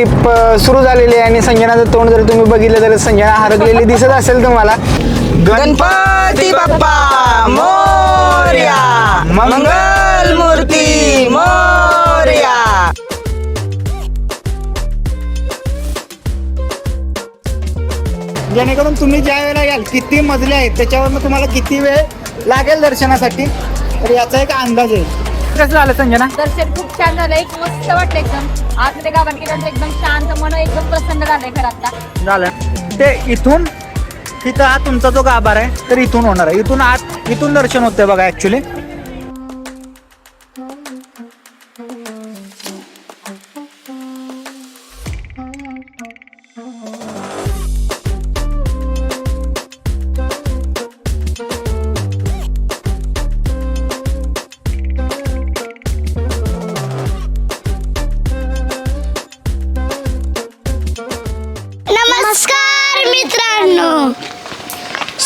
Trip सुरू झालेली आहे आणि संजनाचं तोंड जर तुम्ही बघितलं तर संजना हरकलेली दिसत असेल तुम्हाला. गणपती बाप्पा मोरया, मंगल मूर्ती मोरया. जेणेकरून तुम्ही ज्या वेळेला याल किती मजले आहेत त्याच्यावरनं तुम्हाला किती वेळ लागेल दर्शनासाठी, तर याचा एक अंदाज आहे. कसं झालं संजना? दर्शन खूप छान झालं, एक मस्त वाटलं एकदम. आतमध्ये गाभात गेल्यानंतर एकदम शांत, मन एकदम प्रसन्न झालंय घरातला. झालं ते इथून तिथं हा तुमचा जो गाभार आहे तर इथून होणार आहे. इथून आत इथून दर्शन होतंय बघा ऍक्च्युली. नमस्कार मित्रांनो,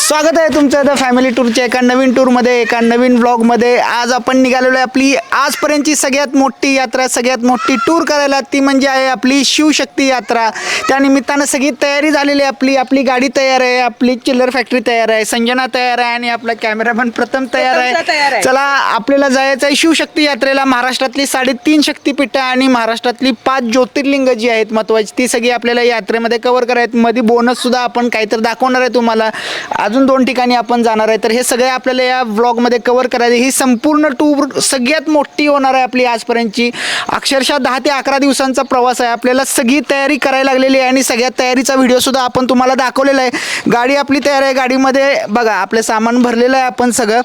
स्वागत आहे तुमचं द फॅमिली टूरच्या एका नवीन टूरमध्ये, एका नवीन ब्लॉगमध्ये. आज आपण निघालेलो आहे आपली आजपर्यंतची सगळ्यात मोठी यात्रा, सगळ्यात मोठी टूर करायला. ती म्हणजे आहे आपली शिवशक्ती यात्रा. त्यानिमित्तानं सगळी तयारी झालेली आहे. आपली गाडी तयार आहे, आपली चिल्लर फॅक्टरी तयार आहे, संजना तयार आहे आणि आपला कॅमेरामॅन प्रथम तयार आहे. चला आपल्याला जायचं आहे शिवशक्ती यात्रेला. महाराष्ट्रातली 3.5 शक्तिपीठं आणि महाराष्ट्रातली 5 ज्योतिर्लिंग जी आहेत महत्त्वाची, ती सगळी आपल्याला यात्रेमध्ये कव्हर करायची. मध्ये बोनस सुद्धा आपण काहीतरी दाखवणार आहे तुम्हाला. अजून 2 ठिकाणी आपण जाणार आहे. तर हे सगळे आपल्याला या व्लॉगमध्ये कव्हर करायचे. ही संपूर्ण टूर सगळ्यात मोठी होणार आहे आपली आजपर्यंतची. अक्षरशः 10 ते 11 दिवसांचा प्रवास आहे. आपल्याला सगळी तयारी करायला लागलेली आहे आणि सगळ्या तयारीचा व्हिडिओ सुद्धा आपण तुम्हाला दाखवलेला आहे. गाडी आपली तयार आहे. गाडीमध्ये बघा आपलं सामान भरलेलं आहे आपण सगळं,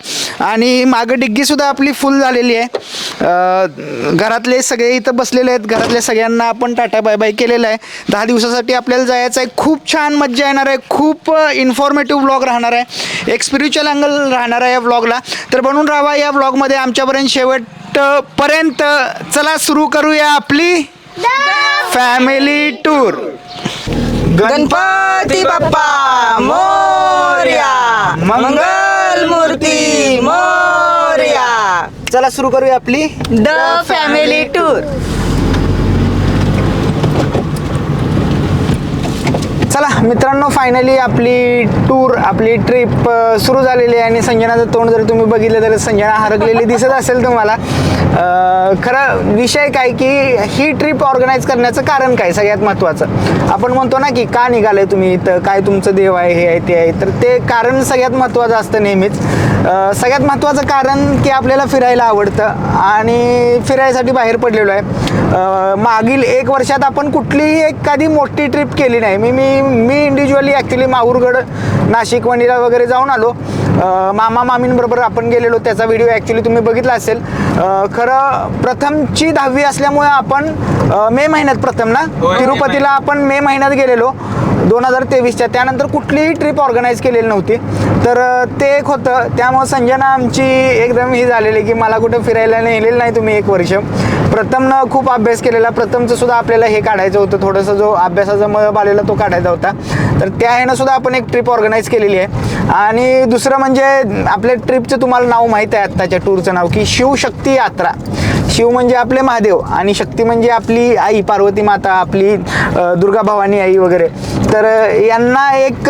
आणि मागं डिग्गी सुद्धा आपली फुल झालेली आहे. घरातले सगळे इथं बसलेले आहेत. घरातल्या सगळ्यांना आपण टाटा बाय बाय केलेलं आहे. 10 दिवसासाठी आपल्याला जायचं आहे. खूप छान मज्जा येणार आहे. खूप इन्फॉर्मेटिव्ह ब्लॉग राहणार आहे. एक स्पिरिच्युअल अँगल राहणार आहे या व्लॉगला. तर बनून राहा या व्लॉगमध्ये आमच्यापर्यंत शेवटपर्यंत. चला सुरू करूया आपली फॅमिली टूर. गणपती बाप्पा मोरया, मंगल मूर्ती मोरया. चला सुरू करूया आपली द फॅमिली टूर. चला मित्रांनो, फायनली आपली टूर, आपली ट्रिप सुरू झालेली आहे आणि संजनाचं तोंड जर तुम्ही बघितलं तर संजना हरकलेली दिसत असेल तुम्हाला. खरं विषय काय की ही ट्रिप ऑर्गनाईज करण्याचं कारण काय सगळ्यात महत्त्वाचं. आपण म्हणतो ना की का निघाले तुम्ही इथं, काय तुमचं देव आहे, हे आहे ते आहे. तर ते कारण सगळ्यात महत्त्वाचं असतं नेहमीच. सगळ्यात महत्त्वाचं कारण की आपल्याला फिरायला आवडतं आणि फिरायसाठी बाहेर पडलेलो आहे. मागील 1 वर्षात आपण कुठलीही एखादी मोठी ट्रिप केली नाही. मी इंडिव्हिज्युअली ॲक्च्युली माहूरगड, नाशिक, वणीला वगैरे जाऊन आलो. मामा मामींबरोबर आपण गेलेलो, त्याचा व्हिडिओ ॲक्च्युली तुम्ही बघितला असेल. खरं प्रथमची 10वी असल्यामुळे आपण मे महिन्यात, प्रथम ना तिरुपतीला आपण मे महिन्यात गेलेलो 2023च्या. त्यानंतर कुठलीही ट्रिप ऑर्गनाईज केलेली नव्हती. तर ते एक होतं. त्यामुळं संजना आमची एकदम ही झालेली की मला कुठं फिरायला नेलेलं नाही तुम्ही 1 वर्ष. प्रथमनं खूप अभ्यास केलेला. प्रथमचं सुद्धा आपल्याला हे काढायचं होतं, थोडंसं जो अभ्यासाचा मळब आलेला तो काढायचा होता. तर त्या ह्यानं सुद्धा आपण एक ट्रिप ऑर्गनाईज केलेली आहे. आणि दुसरं म्हणजे आपल्या ट्रिपचं तुम्हाला नाव माहीत आहे आत्ताच्या टूरचं नाव की शिवशक्ती यात्रा. शिव म्हणजे आपले महादेव आणि शक्ती म्हणजे आपली आई पार्वती माता, आपली दुर्गा भवानी आई वगैरे. तर यांना एक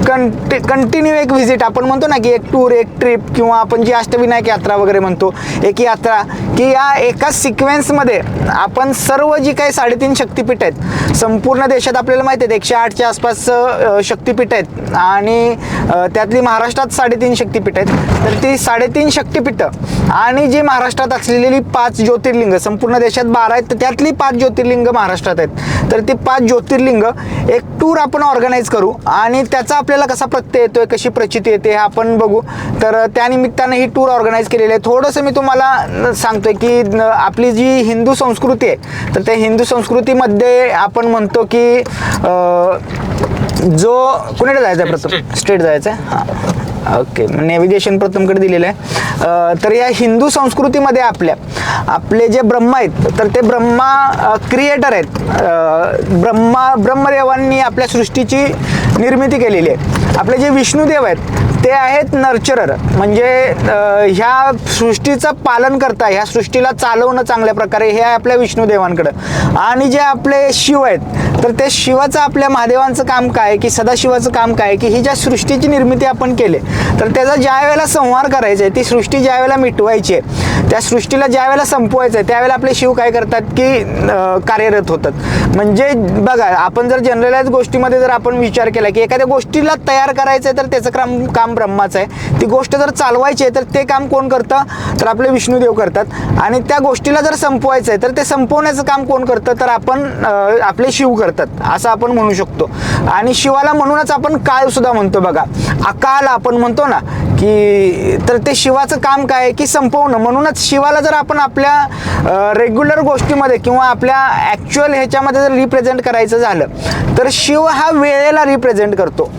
कंटिन्यू एक व्हिजिट आपण म्हणतो ना की एक टूर, एक ट्रिप, किंवा आपण जी अष्टविनायक यात्रा वगैरे म्हणतो, एक यात्रा की या एका सिक्वेन्समध्ये आपण सर्व जी काही 3.5 शक्तिपीठ आहेत संपूर्ण देशात, आपल्याला माहिती आहेत 108च्या आसपास शक्तिपीठ आहेत आणि त्यातली महाराष्ट्रात 3.5 शक्तिपीठ आहेत. तर ती 3.5 शक्तिपीठं आणि जी महाराष्ट्रात असलेली 5 ज्योतिर्लिंग, संपूर्ण देशात 12 आहेत, तर त्यातली 5 ज्योतिर्लिंग महाराष्ट्रात आहेत. तर ती 5 ज्योतिर्लिंग एक टूर आपण ऑर्गनाईज करू आणि त्याचा आपल्याला कसा प्रत्यय येतोय, कशी प्रचिती येते हे आपण बघू. तर त्यानिमित्तानं ही टूर ऑर्गनाईज केलेली आहे. थोडंसं मी तुम्हाला सांगतोय की आपली जी हिंदू संस्कृती आहे, तर त्या हिंदू संस्कृतीमध्ये आपण म्हणतो की जो कुणीकडे जायचं आहे, प्रथम स्ट्रेट जायचं आहे. हां, ओके, नेव्हिगेशन प्रथमकडे दिलेलं आहे. तर या हिंदू संस्कृतीमध्ये आपले जे ब्रह्मा आहेत तर ते ब्रह्मा क्रिएटर आहेत. ब्रह्मदेवांनी आपल्या सृष्टीची निर्मिती केलेली आहे. आपले जे विष्णुदेव आहेत ते आहेत नर्चरर, म्हणजे ह्या सृष्टीचं पालन करता, ह्या सृष्टीला चालवणं चांगल्या प्रकारे हे आहे आपल्या विष्णुदेवांकडं. आणि जे आपले शिव आहेत तर ते शिवाचं, आपल्या महादेवांचं काम काय की सदाशिवाचं काम काय की ही ज्या सृष्टीची निर्मिती आपण केली तर त्याचा ज्या वेळेला संहार करायचा आहे, ती सृष्टी ज्या वेळेला मिटवायची आहे, त्या सृष्टीला ज्या वेळेला संपवायचं आहे त्यावेळेला आपले शिव काय करतात की कार्यरत होतात. म्हणजे बघा, आपण जर जनरलाइज गोष्टीमध्ये जर आपण विचार केला की एखाद्या गोष्टीला तयार करायचं आहे तर त्याचं काम ब्रह्माचं आहे, ती गोष्ट जर चालवायची आहे तर ते काम कोण करतं तर आपले विष्णुदेव करतात. आणि त्या गोष्टीला जर संपवायचं आहे तर ते संपवण्याचं काम कोण करतं तर आपले शिव करतात, असं आपण म्हणू शकतो. आणि शिवाला म्हणूनच आपण काळ सुद्धा म्हणतो. बघा, अकाल आपण म्हणतो ना की, तर ते शिवाचं काम काय की संपवणं. म्हणूनच शिवाला जर आपण आपल्या रेग्युलर गोष्टीमध्ये किंवा आपल्या ॲक्च्युअल ह्याच्यामध्ये जर रिप्रेझेंट करायचं झालं तर शिव हा वेळेला रिप्रेझेंट करतो.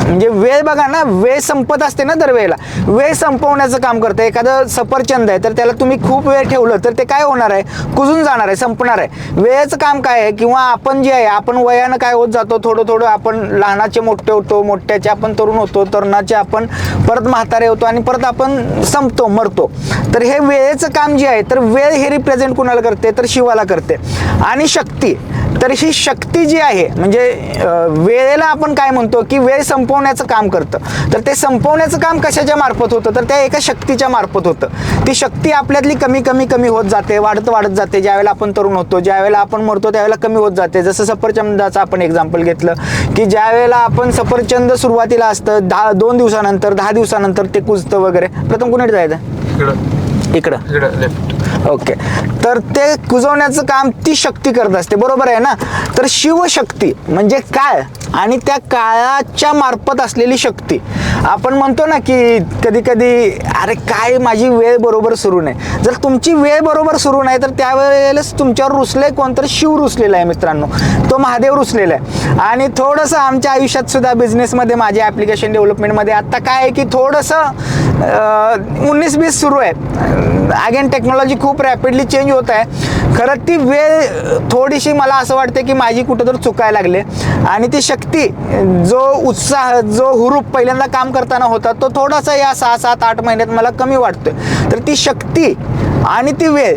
म्हणजे वेळ बघा ना, वेळ संपत असते ना दरवेळेला, वेळ संपवण्याचं काम करतं. एखादं सफरचंद आहे तर त्याला तुम्ही खूप वेळ ठेवलं तर ते काय होणार आहे, कुजून जाणार आहे, संपणार आहे. वेळेचं काम काय आहे, किंवा आपण जे आहे आपण वयानं काय होत जातो, थोडं थोडं आपण लहानाचे मोठे होतो, मोठ्याचे आपण तरुण होतो, तरुणाचे आपण परत म्हातारे होतो आणि परत आपण संपतो, मरतो. तर हे वेळेचं काम जे आहे तर वेळ हे रिप्रेझेंट कुणाला करते तर शिवाला करते. आणि शक्ती, तर ही शक्ती जी आहे म्हणजे वेळेला आपण काय म्हणतो की वेळ संपवण्याचं काम करतं. तर ते संपवण्याचं काम कशाच्या मार्फत होतं तर त्या एका शक्तीच्या मार्फत होतं. ती शक्ती आपल्यातली कमी कमी कमी होत जाते, वाढत जाते. ज्यावेळेला आपण तरुण होतो, ज्यावेळेला आपण मरतो त्यावेळेला कमी होत जाते. जसं सफरचंदाचं आपण एक्झाम्पल घेतलं की ज्यावेळेला आपण सफरचंद सुरुवातीला असतं 2 दिवसानंतर 10 दिवसानंतर ते कुजतं वगैरे. प्रथम कुणीकडे जायचं, इकडं. ओके, तर ते कुजवण्याचं काम ती शक्ती करत असते, बरोबर आहे ना. तर शिवशक्ती म्हणजे काळ आणि त्या काळाच्या मार्फत असलेली शक्ती. आपण म्हणतो ना की कधी कधी अरे काय माझी वेळ बरोबर सुरू नाही. जर तुमची वेळ बरोबर सुरू नाही तर त्यावेळेलाच तुमच्यावर रुसले कोणतरी शिव रुसलेला आहे मित्रांनो, तो महादेव रुसलेला आहे. आणि थोडंसं आमच्या आयुष्यात सुद्धा बिझनेसमध्ये, माझ्या ॲप्लिकेशन डेव्हलपमेंटमध्ये आता काय आहे की थोडंसं 19-20 सुरू आहे. अगेन टेक्नॉलॉजी खूप रॅपिडली चेंज होत आहे. खरं ती वेळ थोडीशी मला असं वाटतं की माझी कुठंतरी चुकायला लागले. आणि ती शक्ती, जो उत्साह, जो हुरूप पहिल्यांदा काम करताना होता तो थोडासा या 6-7-8 महिन्यात मला कमी वाटतोय. तर ती शक्ती आणि ती वेळ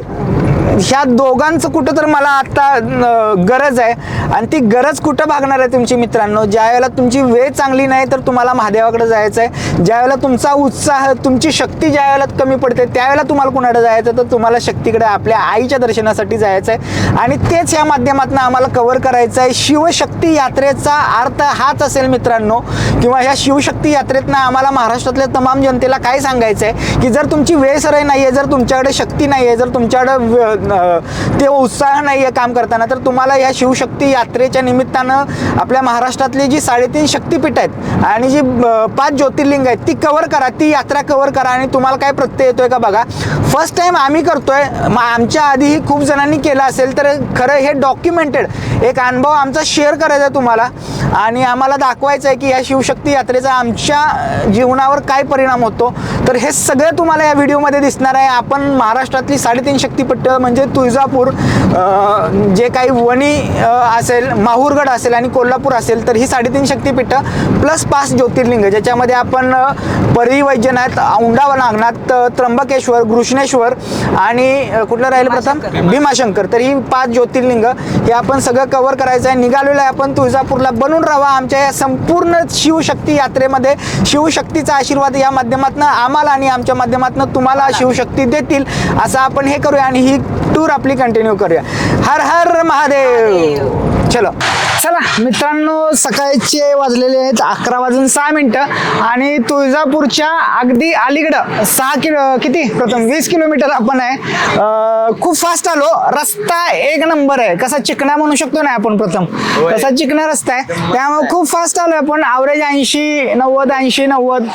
ह्या दोघांचं कुठं तर मला आता गरज आहे. आणि ती गरज कुठं भागणार आहे तुमची मित्रांनो, ज्यावेळेला तुमची वेळ चांगली नाही तर तुम्हाला महादेवाकडे जायचं आहे. ज्यावेळेला तुमचा उत्साह, तुमची शक्ती ज्यावेळेला कमी पडते त्यावेळेला तुम्हाला कुणाकडे जायचं तर तुम्हाला शक्तीकडे, आपल्या आईच्या दर्शनासाठी जायचं आहे. आणि तेच या माध्यमातून आम्हाला कव्हर करायचं आहे. शिवशक्ती यात्रेचा अर्थ हाच असेल मित्रांनो, किंवा ह्या शिवशक्ती यात्रेतनं आम्हाला महाराष्ट्रातल्या तमाम जनतेला काय सांगायचं आहे की जर तुमची वेळ सरळ नाही आहे, जर तुमच्याकडे शक्ती नाही आहे, जर तुमच्याकडे ते उत्साह नाही आहे काम करताना, तर तुम्हाला या शिवशक्ती यात्रेच्या निमित्तानं आपल्या महाराष्ट्रातली जी 3.5 शक्तिपीठ आहेत आणि जी 5 ज्योतिर्लिंग आहेत ती कव्हर करा, ती यात्रा कव्हर करा. आणि तुम्हाला काय प्रत्यय येतोय का बघा. फर्स्ट टाइम आम्ही करतोय, आमच्या आधीही खूप जणांनी केलं असेल तर खरं हे डॉक्युमेंटेड एक अनुभव आमचा शेअर करायचा आहे तुम्हाला आणि आम्हाला दाखवायचं आहे की या शिवशक्ती यात्रेचा आमच्या जीवनावर काय परिणाम होतो. तर हे सगळं तुम्हाला या व्हिडिओमध्ये दिसणार आहे. आपण महाराष्ट्रातली 3.5 शक्तिपीठ म्हणजे तुळजापूर, जे काही वणी असेल, माहूरगड असेल आणि कोल्हापूर असेल, तर ही 3.5 शक्तिपीठं प्लस 5 ज्योतिर्लिंग, ज्याच्यामध्ये आपण परी वैजनाथ, औंढा नागनाथ, त्र्यंबकेश्वर, घृष्णेश्वर आणि कुठलं राहिलं प्रथम भीमाशंकर. तर ही 5 ज्योतिर्लिंग हे आपण सगळं कव्हर करायचं आहे. निघालेलं आहे आपण तुळजापूरला. बनून राहा आमच्या या संपूर्ण शिवशक्ती यात्रेमध्ये. शिवशक्तीचा आशीर्वाद या माध्यमातून आम्हाला आणि आमच्या माध्यमातून तुम्हाला शिवशक्ती देतील असं आपण हे करूया आणि ही टूर आपली कंटिन्यू करूया. हर हर महादेव. चलो चला मित्रांनो, सकाळचे वाजलेले आहेत 11:06 आणि तुळजापूरच्या अगदी अलीकडं 20 किलोमीटर आपण आहे. खूप फास्ट आलो. रस्ता एक नंबर आहे. कसा चिकना म्हणू शकतो ना आपण, प्रथम कसा चिकना रस्ता आहे, त्यामुळे खूप फास्ट आलो आपण. ॲव्हरेज 80-90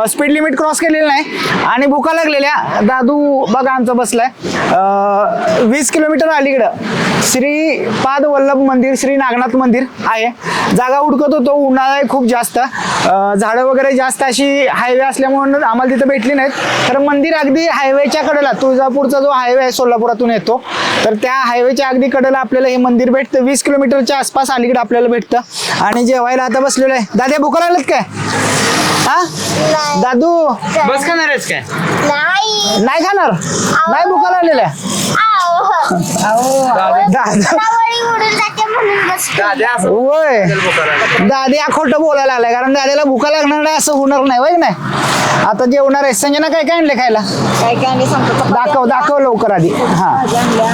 स्पीड लिमिट क्रॉस केलेलं नाही. आणि भुका लागलेल्या. दादू बघा आमचा बसलाय. 20 किलोमीटर अलीकडं श्रीपाद वल्लभ मंदिर श्री नागनाथ मंदिर आहे. जागा हुडकत होतो, उन्हाळा आहे खूप जास्त, झाडं वगैरे जास्त अशी हायवे असल्यामुळे आम्हाला तिथं भेटली नाहीत. तर मंदिर अगदी हायवेच्या कडेला, तुळजापूरचा जो हायवे आहे सोलापुरातून येतो, तर त्या हायवेच्या अगदी कडेला आपल्याला हे मंदिर भेटतं. 20 किलोमीटरच्या आसपास अलीकडे आपल्याला भेटतं. आणि जेवायला आता बसलेलो आहे. दादा भूक लागलेत काय? हा दादू बस खाणार आहेस काय? नाही नाही खाणार? नाही भूक लागलेल्या दादा उडून जाते म्हणून बस. होय, दाद्या खोटं बोलायला आलाय, कारण दाद्याला भुका लागणार नाही असं होणार नाही, होय नाही. आता जेवणार आहे. संजना काय काय आणले खायला? काय काय आणले सांगतो. दाखव लवकर आधी. हा भाजी आणल्या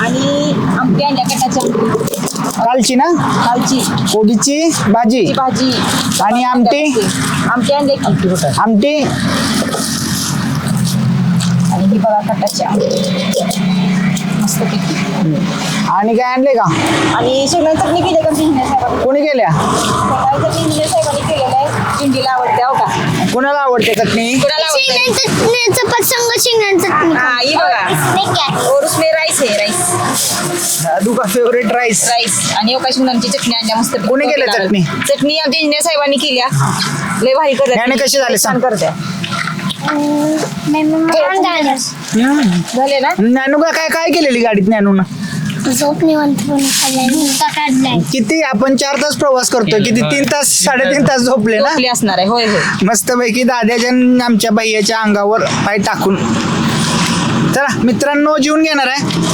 आणि आमटी आणल्या कटाच्या कालची ना, कालची कोबीची भाजी भाजी आणि आमटी आमटी आणली आमटी आणि ही बघा कटाच्या मस्त पैकी. आणि काय आणले का? आणि शेंगदाणे चटणी केली का इंजिनियर साहेबांनी? कोणी केल्या? सकाळी इंजिनियर साहेबांनी केलेलं आहे. पिंडीला आवडते हो का? कोणाला आवडते चटणी? कुणाला आवडते? शेंगदाण्याचं चपात शेंगदाण्याचं चटणी. हा ही बघा और उसमें राईस आहे राईस दादू का फेवरेट राईस. राईस आणि एका शेंगदाण्याची चटणी आणल्या मस्त पैकी. कोणी केल्या चटणी? चटणी आमच्या इंजिनियर साहेबांनी केल्या. लय भारी करतात. याने कशी झाली सांग? छान करते. झाले ना? नॅनू का काय काय केलेली गाडीत नॅनून? झोप निवांत काढलाय. किती आपण 4 तास प्रवास करतो, किती 3 तास 3.5 तास झोपले ना झोपली असणार आहे. होय होय. मस्तपैकी दाद्याच्या आणि आमच्या भैयाच्या अंगावर पाय टाकून. चला मित्रांनो, जेवून घेणार आहे.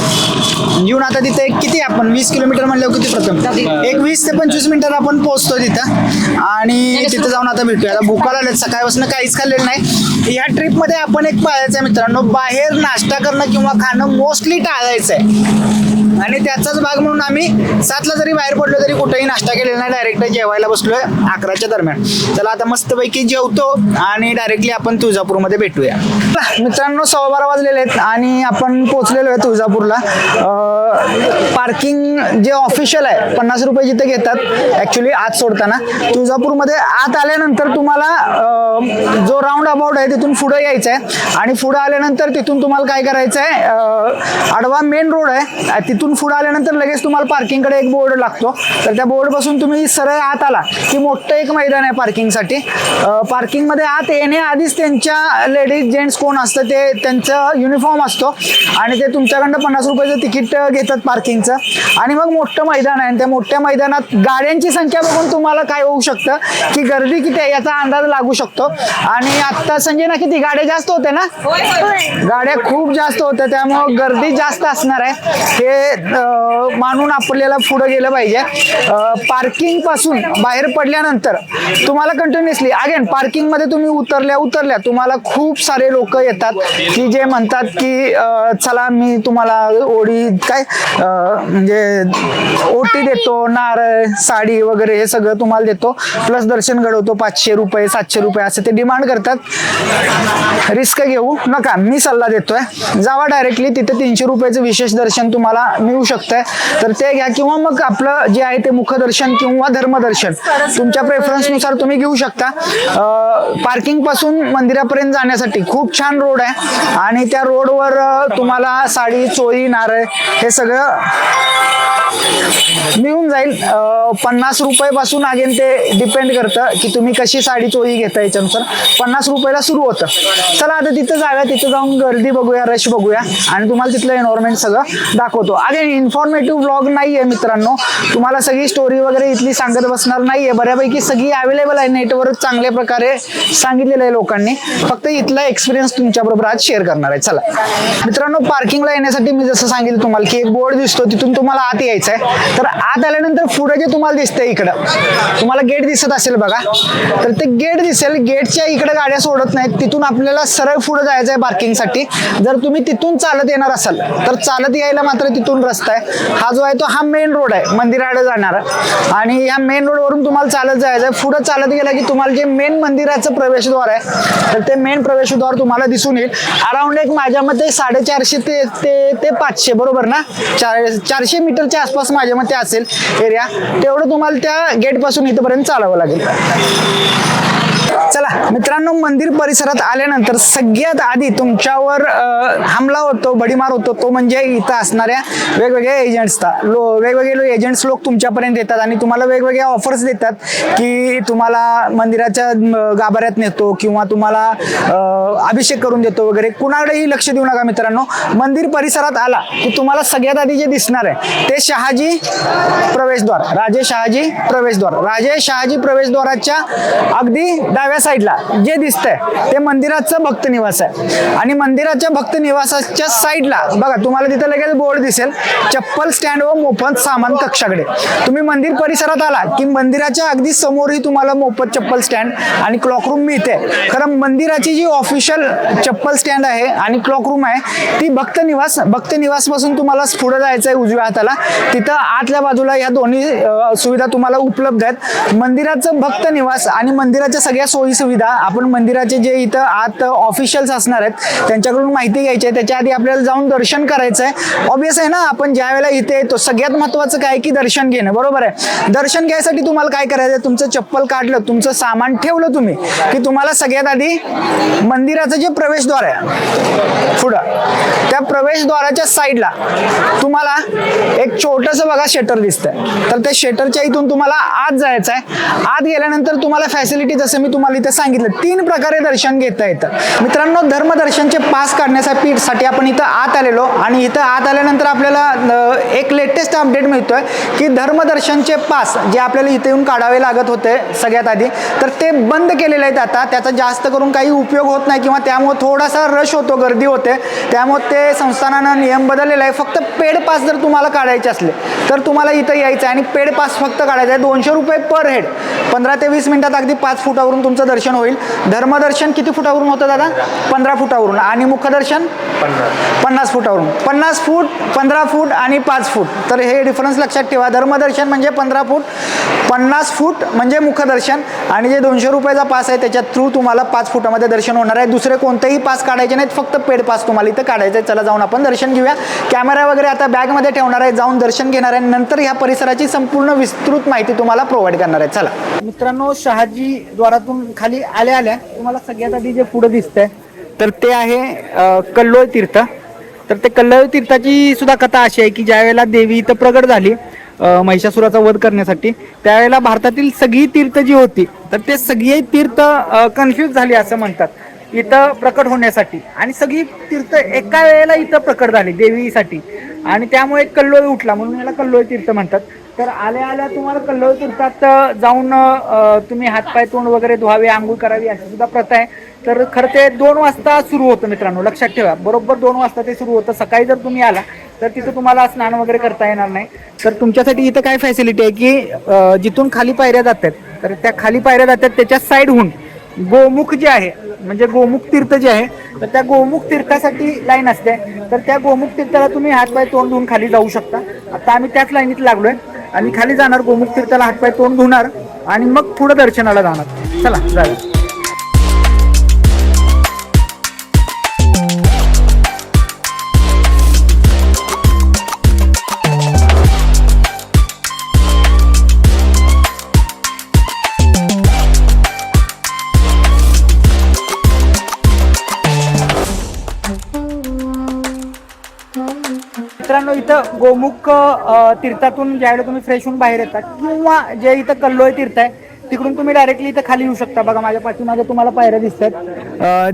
जेवून आता तिथे किती आपण 20 किलोमीटर म्हणल्यावर किती प्रथम एक 20 ते 25 मिनिटात आपण पोहोचतो तिथं. आणि तिथं जाऊन आता भेटूया. आता भुका लागल्यात, सकाळपासून काहीच खाल्लेलं नाही. या ट्रिपमध्ये आपण एक पाळायचं आहे मित्रांनो, बाहेर नाश्ता करणं किंवा खाणं मोस्टली टाळायचं आहे. आणि त्याचाच भाग म्हणून आम्ही 7ला जरी बाहेर पडलो तरी कुठेही नाश्ता केलेला नाही, डायरेक्ट जेवायला बसलोय 11च्या दरम्यान. चला आता मस्तपैकी जेवतो आणि डायरेक्टली आपण तुळजापूरमध्ये भेटूया. मित्रांनो 12:15 वाजलेले आहेत आणि आपण पोहोचलेलो आहे तुळजापूरला. पार्किंग जे ऑफिशियल आहे 50 रुपये जिथे घेतात ॲक्च्युली आत सोडताना. तुळजापूरमध्ये आत आल्यानंतर तुम्हाला जो राऊंड अबाउट आहे तिथून पुढे यायचं आहे. आणि पुढे आल्यानंतर तिथून तुम्हाला काय करायचं आहे, आडवा मेन रोड आहे, तिथून पुढे आल्यानंतर लगेच तुम्हाला पार्किंगकडे एक बोर्ड लागतो. तर त्या बोर्डपासून तुम्ही सरळ आत आला की मोठं एक मैदान आहे पार्किंगसाठी. पार्किंगमध्ये आत येण्याआधीच त्यांच्या लेडीज जेंट्स कोण असतं ते त्यांचं युनिफॉर्म असतो आणि ते तुमच्याकडनं 50 रुपयाचं तिकीट घेतात पार्किंगचं. आणि मग मोठं मैदान आहे. त्या मोठ्या मैदानात गाड्यांची संख्या बघून तुम्हाला काय होऊ शकतं की गर्दी किती आहे याचा अंदाज लागू शकतो. आणि आत्ता संजय ना किती गाड्या जास्त होते ना, गाड्या खूप जास्त होत्या, त्यामुळं गर्दी जास्त असणार आहे. हे मानून आपल्याला पुढे गेलं पाहिजे. पार्किंग पासून बाहेर पडल्यानंतर तुम्हाला कंटिन्युअसली अगेन पार्किंग मध्ये तुम्ही उतरल्या तुम्हाला खूप सारे लोक येतात की जे म्हणतात की चला मी तुम्हाला ओढी काय म्हणजे ओटी देतो, नारळ साडी वगैरे हे सगळं तुम्हाला देतो, प्लस दर्शन घडवतो 500 रुपये 700 रुपये असं ते डिमांड करतात. रिस्क घेऊ नका, मी सल्ला देतोय, जावा डायरेक्टली. तिथे 300 रुपयाचं विशेष दर्शन तुम्हाला मिळू शकतंय तर ते घ्या. किंवा मग आपलं जे आहे ते मुखदर्शन किंवा धर्मदर्शन तुमच्या प्रेफरन्सनुसार तुम्ही घेऊ शकता. पार्किंग पासून मंदिरापर्यंत जाण्यासाठी खूप छान रोड आहे आणि त्या रोडवर तुम्हाला साडी चोळी नारळ हे सगळं मिळून जाईल. 50 रुपयापासून अगेन ते डिपेंड करतं की तुम्ही कशी साडी चोळी घेता, याच्यानुसार 50 रुपयाला सुरू होतं. चला आता तिथं जाऊया, तिथं जाऊन गर्दी बघूया, रश बघूया आणि तुम्हाला तिथलं एन्व्हायरमेंट सगळं दाखवतो. अगेन इन्फॉर्मेटिव्ह ब्लॉग नाही आहे मित्रांनो, तुम्हाला सगळी स्टोरी वगैरे इथली सांगत बसणार नाही आहे. बऱ्यापैकी सगळी अवेलेबल आहे नेटवर, चांगल्या प्रकारे सांगितलेलं आहे लोकांनी. फक्त इथला एक्सपिरियन्स तुमच्याबरोबर आज शेअर करणार आहे. चला मित्रांनो, पार्किंगला येण्यासाठी मी जसं सांगितलं तुम्हाला की एक बोर्ड दिसतो, तिथून तुम्हाला आत यायचं आहे. तर आत आल्यानंतर पुढे जे तुम्हाला दिसतंय इकडं तुम्हाला गेट दिसत असेल बघा, तर ते गेट दिसेल. गेटच्या इकडे गाड्या सोडत नाहीत, तिथून आपल्याला सरळ पुढे जायचं आहे पार्किंगसाठी. जर तुम्ही तिथून चालत येणार असाल तर चालत यायला मात्र तिथून रस्ता आहे. हा जो आहे तो हा मेन रोड आहे मंदिराकडे जाणारा आणि या मेन रोडवरून तुम्हाला चालत जायचं आहे. पुढे चालत गेला की तुम्हाला जे मेन मंदिराचं प्रवेशद्वार आहे तर ते मेन प्रवेशद्वार तुम्हाला दिसून येईल. अराउंड एक माझ्या मते 450 ते 500 बरोबर ना, 400 मीटरच्या आसपास माझ्या मते असेल एरिया. तेवढं तुम्हाला त्या गेट पासून इथपर्यंत चालावं लागेल. चला मित्रांनो, मंदिर परिसरात आल्यानंतर सगळ्यात आधी तुमच्यावर हमला होतो, भडीमार होतो, तो म्हणजे इथं असणाऱ्या वेगवेगळ्या एजंट्सचा. वेगवेगळे एजंट्स लोक तुमच्यापर्यंत येतात आणि तुम्हाला वेगवेगळ्या ऑफर्स देतात की तुम्हाला मंदिराच्या गाभाऱ्यात नेतो किंवा तुम्हाला अभिषेक करून देतो वगैरे. कुणाकडेही लक्ष देऊ नका मित्रांनो. मंदिर परिसरात आला की तुम्हाला सगळ्यात आधी जे दिसणार आहे ते शहाजी प्रवेशद्वार, राजे शहाजी प्रवेशद्वार. राजे शहाजी प्रवेशद्वाराच्या अगदी डाव्या साईडला जे दिसतंय ते मंदिराचं भक्त निवास आहे. आणि मंदिराच्या भक्त निवासाच्या साईडला बघा तुम्हाला तिथं लगेच बोर्ड दिसेल, चप्पल स्टँड व मोफत सामान कक्षाकडे. तुम्ही मंदिर परिसरात आला की मंदिराच्या अगदी समोरही तुम्हाला मोफत चप्पल स्टँड आणि क्लॉक रूम मिळते. खरं मंदिराची जी ऑफिशियल चप्पल स्टँड आहे आणि क्लॉक रूम आहे ती भक्त निवास पासून तुम्हाला पुढे जायचं आहे उजव्या हाताला. तिथं आतल्या बाजूला या दोन्ही सुविधा तुम्हाला उपलब्ध आहेत. मंदिराचं भक्त निवास आणि मंदिराच्या सगळ्या सोयी सुविधा आपण मंदिराचे जे इथं आत ऑफिशियल्स असणार आहेत त्यांच्याकडून माहिती घ्यायची आहे. त्याच्या आधी आपल्याला जाऊन दर्शन करायचं आहे. ऑब्वियस आहे ना, आपण ज्या वेळेला इथे येतो सगळ्यात महत्त्वाचं काय की दर्शन घेणं, बरोबर आहे. दर्शन घ्यायसाठी तुम्हाला काय करायचं आहे, तुमचं चप्पल काढलं, तुमचं सामान ठेवलं तुम्ही की तुम्हाला सगळ्यात आधी मंदिराचं जे प्रवेशद्वार आहे पुढं त्या प्रवेशद्वाराच्या साईडला तुम्हाला एक छोटंसं बघा शटर दिसतंय. तर त्या शटरच्या इथून तुम्हाला आत जायचं आहे. आत गेल्यानंतर तुम्हाला फॅसिलिटी जसं मी तुम्हाला इथे सांगितलं 3 प्रकारे दर्शन घेता येतं. मित्रांनो, धर्मदर्शनचे पास काढण्यासाठी आपण इथं आत आलेलो आणि इथं आत आल्यानंतर आपल्याला एक लेटेस्ट अपडेट मिळतोय की धर्मदर्शनचे पास जे आपल्याला इथे येऊन काढावे लागत होते सगळ्यात आधी, तर ते बंद केलेले आहेत आता. त्याचा जास्त करून काही उपयोग होत नाही किंवा त्यामुळे थोडासा रश होतो, गर्दी होते. त्यामुळे ते संस्थानानं नियम बदललेला आहे. फक्त पेड पास जर तुम्हाला काढायचे असले तर तुम्हाला इथं यायचं आहे आणि पेड पास फक्त काढायचं आहे. 200 रुपये पर हेड. 15 ते 20 मिनिटात अगदी 5 फुटावरून तुमचं दर्शन होईल. धर्मदर्शन किती फुटावरून होतं दादा? 15 फुटावरून. आणि मुखदर्शन 50 फुटावरून. 50 फूट, 15 फूट आणि 5 फूट. तर हे डिफरन्स लक्षात ठेवा. धर्मदर्शन म्हणजे 15 फूट, 50 फूट म्हणजे मुखदर्शन आणि जे 200 रुपयाचा पास आहे त्याच्या थ्रू तुम्हाला 5 फुटामध्ये दर्शन होणार आहे. दुसरे कोणतेही पास काढायचे नाहीत, फक्त पेड पास तुम्हाला इथं काढायचं आहे. चला जाऊन आपण दर्शन घेऊया. कॅमेरा वगैरे आता बॅगमध्ये ठेवणार आहे, जाऊन दर्शन घेणार आहे. नंतर ह्या परिसराची संपूर्ण विस्तृत माहिती तुम्हाला प्रोव्हाइड करणार आहे. चला मित्रांनो, शहाजी द्वारातून खाली आल्या तुम्हाला सगळ्यात आधी जे पुढे दिसतंय तर ते आहे कल्लोळ तीर्थ. तर ते कल्लोळ तीर्थाची सुद्धा कथा अशी आहे की ज्या वेळेला देवी इथं प्रगट झाली महिषासुराचा वध करण्यासाठी, त्यावेळेला भारतातील सगळी तीर्थ जी होती तर ते सगळी तीर्थ कन्फ्यूज झाली असं म्हणतात इथं प्रकट होण्यासाठी. आणि सगळी तीर्थ एका वेळेला इथं प्रकट झाली देवीसाठी आणि त्यामुळे कल्लोळ उठला, म्हणून याला कल्लोळ तीर्थ म्हणतात. तर आल्या तुम्हाला कल्लोळ तीर्थात जाऊन तुम्ही हातपाय तोंड वगैरे धुवावे, आंघोळ करावी अशी सुद्धा प्रथा आहे. तर खरं ते 2 वाजता सुरू होतं मित्रांनो, लक्षात ठेवा. बरोबर 2 वाजता ते सुरू होतं. सकाळी जर तुम्ही आला तर तिथं तुम्हाला स्नान वगैरे करता येणार नाही. तर तुमच्यासाठी इथं काय फॅसिलिटी आहे की जिथून खाली पायऱ्या जातात तर त्या खाली पायऱ्या जातात त्याच्या साईडहून गोमुख जे आहे म्हणजे गोमुख तीर्थ जे आहे तर त्या गोमुख तीर्थासाठी लाईन असते. तर त्या गोमुख तीर्थाला तुम्ही हातपाय तोंड धुवून खाली जाऊ शकता. आता आम्ही त्याच लाईनीत लागलोय आणि खाली जाणार, गोमुख तीर्थाला हातपाय तोंड धुणार आणि मग पुढे दर्शनाला जाणार. चला जाऊया. मित्रांनो, इथं गोमुख तीर्थातून ज्यावेळेला तुम्ही फ्रेश होऊन बाहेर येतात किंवा जे इथं कल्लोळ तीर्थ आहे तिकडून तुम्ही डायरेक्टली इथं खाली येऊ शकता. बघा माझ्या पाठीमागे तुम्हाला पायऱ्या दिसतात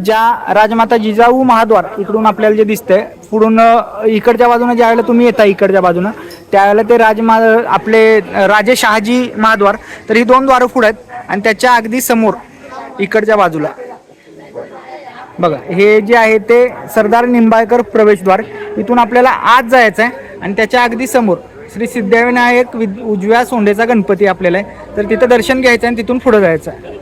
ज्या राजमाता जिजाऊ महाद्वार इकडून आपल्याला जे दिसतंय पुढून इकडच्या बाजूने ज्यावेळेला तुम्ही येता इकडच्या बाजूनं त्यावेळेला ते आपले राजे शहाजी महाद्वार, तर ही 2 द्वारं पुढे आहेत आणि त्याच्या अगदी समोर इकडच्या बाजूला बघा हे जे आहे ते सरदार निंबाळकर प्रवेशद्वार. इथून आपल्याला आत जायचं आहे आणि त्याच्या अगदी समोर श्री सिद्धिविनायक उजव्या सोंडेचा गणपती आपल्याला आहे. तर तिथं दर्शन घ्यायचं आणि तिथून पुढे जायचं आहे.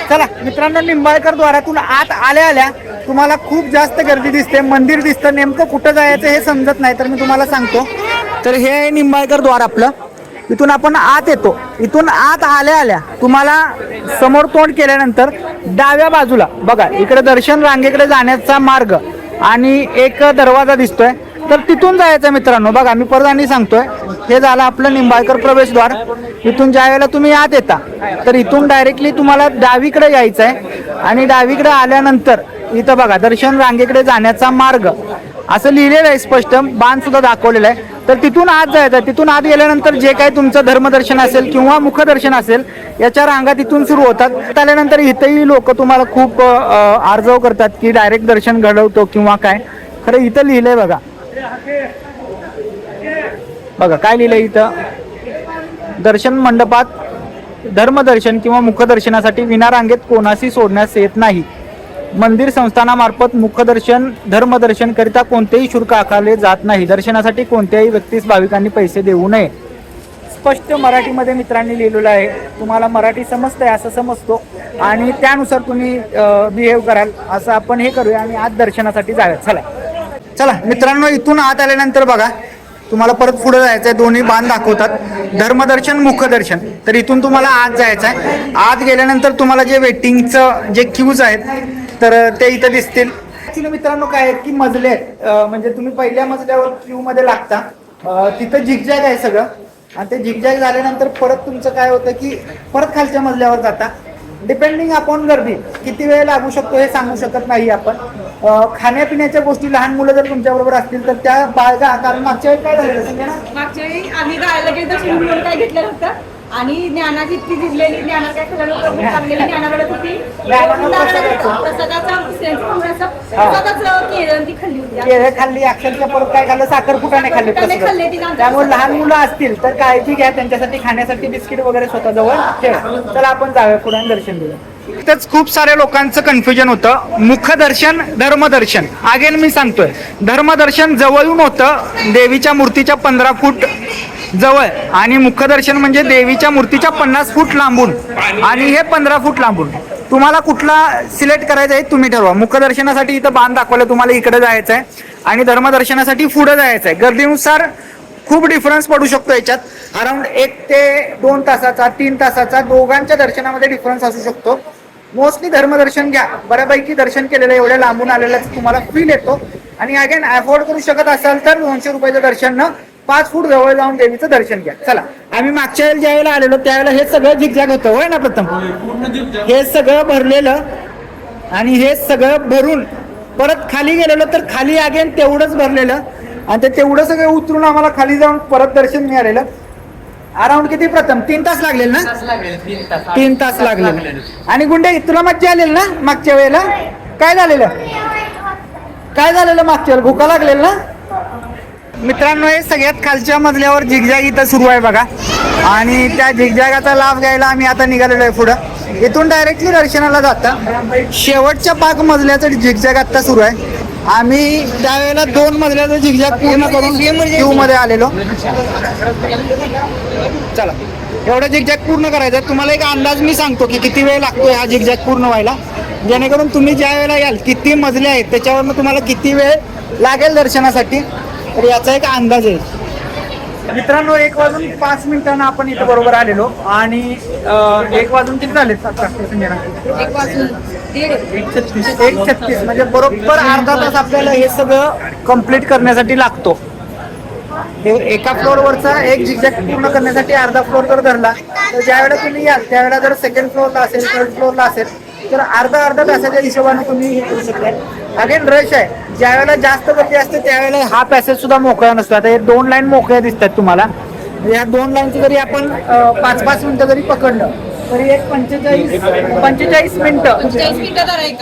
चला मित्रांनो, निंबाळकर द्वारातून आत आल्या तुम्हाला खूप जास्त गर्दी दिसते, मंदिर दिसतं. नेमकं कुठं जायचं हे समजत नाही तर मी तुम्हाला सांगतो. तर हे निंबाळकर द्वार आपलं. इथून आपण आत येतो. इथून आत आल्या तुम्हाला समोर तोंड केल्यानंतर डाव्या बाजूला बघा इकडे दर्शन रांगेकडे जाण्याचा मार्ग आणि एक दरवाजा दिसतोय. तर तिथून जायचं मित्रांनो. बघा मी परत आणि सांगतोय, हे झालं आपलं निंबाळकर प्रवेशद्वार. इथून ज्या वेळेला तुम्ही आत येता तर इथून डायरेक्टली तुम्हाला डावीकडे यायचं आहे आणि डावीकडे आल्यानंतर इथं बघा दर्शन रांगेकडे जाण्याचा मार्ग असं लिहिलेलं आहे, स्पष्ट बाण सुद्धा दाखवलेलं आहे. तर तिथून आत जायचं आहे. तिथून आत गेल्यानंतर जे काही तुमचं धर्मदर्शन असेल किंवा मुखदर्शन असेल याच्या रांगा तिथून सुरू होतात. आल्यानंतर इथंही लोक तुम्हाला खूप आर्जव करतात की डायरेक्ट दर्शन घडवतो किंवा काय. खरं इथं लिहिलंय बघा, बघा काय लिहिलंय इथं, दर्शन मंडपात धर्मदर्शन किंवा मुखदर्शनासाठी विनारांगेत कोणाशी सोडण्यास येत नाही. मंदिर संस्थानामार्फत मुखदर्शन धर्मदर्शन करिता कोणतेही शुल्क आकारले जात नाही. दर्शनासाठी कोणत्याही व्यक्तीस भाविकांनी पैसे देऊ नये. स्पष्ट मराठीमध्ये मित्रांनी लिहिलेलं आहे. तुम्हाला मराठी समजतंय असं समजतो आणि त्यानुसार तुम्ही बिहेव कराल असं आपण हे करूया आणि आज दर्शनासाठी जाऊया. चला चला मित्रांनो, इथून आत आल्यानंतर बघा तुम्हाला परत पुढे जायचं आहे. दोन्ही बाण दाखवतात, धर्मदर्शन मुखदर्शन. तर इथून तुम्हाला आत जायचं आहे. आत गेल्यानंतर तुम्हाला जे वेटिंगचं जे क्यूज आहेत तर ते इथं दिसतील. ऍक्च्युली मित्रांनो काय आहे की मजले आहेत, म्हणजे तुम्ही पहिल्या मजल्यावर क्यू मध्ये लागता, तिथं झिगझॅग आहे सगळं आणि ते झिगझॅग झाल्यानंतर परत तुमचं काय होतं की परत खालच्या मजल्यावर जाता. डिपेंडिंग अपॉन गर्दी किती वेळ लागू शकतो हे सांगू शकत नाही आपण. खाण्यापिण्याच्या गोष्टी लहान मुलं जर तुमच्या बरोबर असतील तर त्या बाळगा, कारण मागच्या वेळी काय झालेलं संजय ना, मागच्या वेळी आम्ही गायला गेलो दर्शन म्हणून काय घेतलं होतं आणि ज्ञानाची इतकी जिरलेली, ज्ञानाला काय खाल्लं नव्हतं, चांगलेली ज्ञानाकडे होती, प्रसादाचा केळं ती खाल्ली होती. केळं खाल्ली, अक्षरशः परत काय खाल्लं, साखरपुटाने खाल्ले. त्यामुळे लहान मुलं असतील तर काळजी घ्या, त्यांच्यासाठी खाण्यासाठी बिस्किट वगैरे स्वतः जवळ ठेवा. चला आपण जाऊया पुढे आणि दर्शन घेऊया. इथंच खूप साऱ्या लोकांचं कन्फ्युजन होतं. मुखदर्शन धर्मदर्शन, अगेन मी सांगतोय, धर्मदर्शन जवळून होतं देवीच्या मूर्तीच्या 15 फूट जवळ आणि मुखदर्शन म्हणजे देवीच्या मूर्तीच्या 50 फूट लांबून आणि हे 15 फूट लांबून. तुम्हाला कुठला सिलेक्ट करायचा आहे तुम्ही ठरवा. मुखदर्शनासाठी इथं बाण दाखवलं, तुम्हाला इकडे जायचं आहे आणि धर्मदर्शनासाठी पुढे जायचं आहे. गर्दीनुसार खूप डिफरन्स पडू शकतो याच्यात. अराउंड 1 ते 2 तासाचा 3 तासाचा दोघांच्या दर्शनामध्ये डिफरन्स असू शकतो. मोस्टली धर्मदर्शन घ्या, बऱ्यापैकी दर्शन केलेलं एवढ्या लांबून आलेलं तुम्हाला फील येतो. आणि अगेन अफोर्ड करू शकत असाल तर 200 रुपयाचं दर्शन न 5 फूट जवळ जाऊन देवीचं दर्शन घ्या. चला, आम्ही मागच्या वेळेला ज्या वेळेला आलेलो त्यावेळेला हे सगळं झिकझॅक होतं होय ना. प्रथम हे सगळं भरलेलं आणि हे सगळं भरून परत खाली गेलेलो तर खाली अगेन तेवढंच भरलेलं आणि ते तेवढं सगळं उतरून आम्हाला खाली जाऊन परत दर्शन मिळालेलं. अराउंड किती प्रथम 3 तास लागलेल ना, 3 तास लागलेलं. आणि गुंडे तुला मज्जा आलेली ना मागच्या वेळेला, काय झालेलं मागच्या वेळेला, भुका लागलेल ना. मित्रांनो हे सगळ्यात खालच्या मजल्यावर झिगझॅग इथं सुरू आहे बघा आणि त्या झिगझॅगाचा लाभ घ्यायला आम्ही आता निघालेलो आहे पुढं. इथून डायरेक्टली दर्शनाला जाता शेवटच्या 5 मजल्याचं झिगझॅग आता सुरू आहे. आम्ही त्यावेळेला 2 मजल्याचं झिगझॅग पूर्ण करून क्यू मध्ये आलेलो. चला, एवढं झिगझॅग पूर्ण करायचं. तुम्हाला एक अंदाज मी सांगतो की किती वेळ लागतो हा झिगझॅग पूर्ण व्हायला, जेणेकरून तुम्ही ज्या वेळेला याल किती मजले आहेत त्याच्यावरनं तुम्हाला किती वेळ लागेल दर्शनासाठी, तर याचा एक अंदाज आहे. मित्रांनो 1 वाजून 5 मिनिटांना आपण इथं बरोबर आलेलो आणि 1 वाजून किती झाले, 1:36 म्हणजे बरोबर अर्धा तास आपल्याला हे सगळं कंप्लीट करण्यासाठी लागतो. हे एका फ्लोअरवरचा एक झिगझॅग पूर्ण करण्यासाठी अर्धा फ्लोअर जर धरला तर ज्यावेळेला तुम्ही याल त्यावेळेला जर सेकंड फ्लोअरला असेल, थर्ड फ्लोअरला असेल तर अर्धा तासाच्या हिशोबाने तुम्ही हे करू शकता. अगेन रश आहे, ज्यावेळेला जास्त गर्दी असते त्यावेळेला हा पॅसेज सुद्धा मोकळा नसतो. आता हे 2 लाईन मोकळ्या दिसतात तुम्हाला. या 2 लाईनचं जरी आपण 5-5 मिनिटं जरी पकडलं तरी एक 45 मिनिटं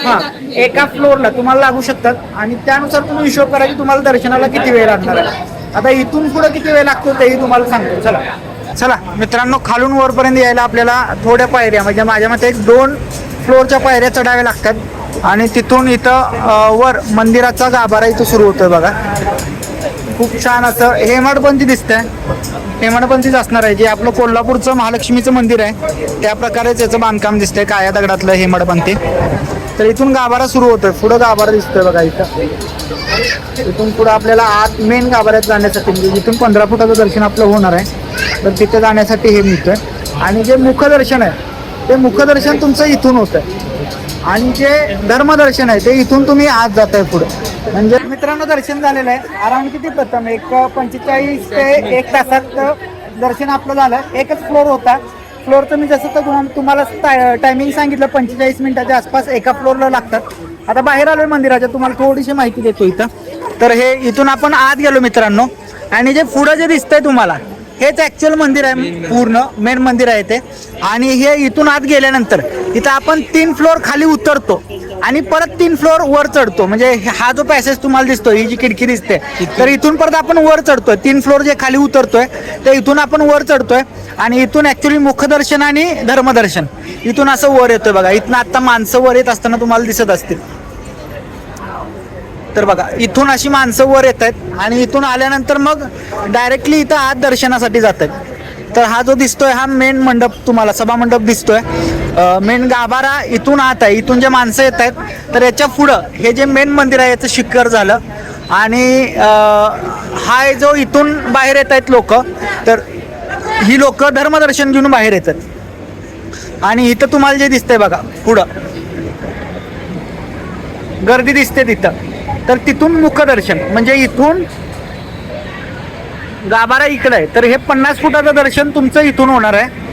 हा एका फ्लोअरला तुम्हाला लागू शकतात आणि त्यानुसार तुम्ही हिशोब करा की तुम्हाला दर्शनाला किती वेळ लागणार आहे. आता इथून पुढे किती वेळ लागतो तेही तुम्हाला सांगतो. चला मित्रांनो, खालून वरपर्यंत यायला आपल्याला थोड्या पायऱ्या, म्हणजे माझ्या मते 2 फ्लोअरच्या पायऱ्या चढाव्या लागतात आणि तिथून इथं वर मंदिराचा गाभारा इथं सुरू होतोय बघा. खूप छान असं हेमाडपंथी दिसतंय. हेमाडपंथीच असणार आहे, जे आपलं कोल्हापूरचं महालक्ष्मीचं मंदिर आहे त्या प्रकारेच याचं बांधकाम दिसतंय, काळ्या दगडातलं हेमाडपंथी. तर इथून गाभारा सुरू होतोय, पुढं गाभारा दिसतोय बघा इथं. इथून पुढं आपल्याला आत मेन गाभाऱ्यात जाण्यासाठी, म्हणजे जिथून 15 फुटाचं दर्शन आपलं होणार आहे तर तिथे जाण्यासाठी हे मिळतोय. आणि जे मुखदर्शन आहे ते मुखदर्शन तुमचं इथून होतंय आणि जे धर्मदर्शन आहे ते इथून तुम्ही आत जाताय पुढे. म्हणजे मित्रांनो दर्शन झालेलं आहे अराउंड किती प्रथम 1:45 ते 1 तासात दर्शन आपलं झालं. एकच फ्लोअर होता. फ्लोअरचं मी जसं तर तुम्हाला टायमिंग सांगितलं 45 मिनिटाच्या आसपास एका फ्लोअरला लागतात. आता बाहेर आलोय मंदिराच्या, तुम्हाला थोडीशी माहिती देतो इथं. तर हे इथून आपण आत गेलो मित्रांनो आणि जे पुढं जे दिसतंय तुम्हाला हेच ॲक्च्युअल मंदिर आहे, पूर्ण मेन मंदिर आहे ते. आणि हे इथून आत गेल्यानंतर इथं आपण 3 फ्लोअर खाली उतरतो आणि परत 3 फ्लोअर वर चढतो. म्हणजे हा जो पॅसेज तुम्हाला दिसतोय, ही जी खिडकी दिसते, तर इथून परत आपण वर चढतोय. 3 फ्लोअर जे खाली उतरतोय ते इथून आपण वर चढतोय आणि इथून ॲक्च्युली मुखदर्शन आणि धर्मदर्शन इथून असं वर येतोय बघा. इथनं आता माणसं वर येत असताना तुम्हाला दिसत असतील. तर बघा इथून अशी माणसं वर येत आहेत आणि इथून आल्यानंतर मग डायरेक्टली इथं आत दर्शनासाठी जात आहेत. तर हा जो दिसतोय हा मेन मंडप, तुम्हाला सभा मंडप दिसतोय. मेन गाभारा इथून आत आहे. इथून जे माणसं येत आहेत तर याच्या पुढं हे जे मेन मंदिर आहे याचं शिखर झालं. आणि हा जो इथून बाहेर येत आहेत लोक, तर ही लोक धर्मदर्शन घेऊन बाहेर येतात. आणि इथं तुम्हाला जे दिसतंय बघा पुढं गर्दी दिसते तिथं, तर तिथून मुखदर्शन म्हणजे इथून गाभारा इकडे आहे. तर हे 50 फुटाचं दर्शन तुमचं इथून होणार आहे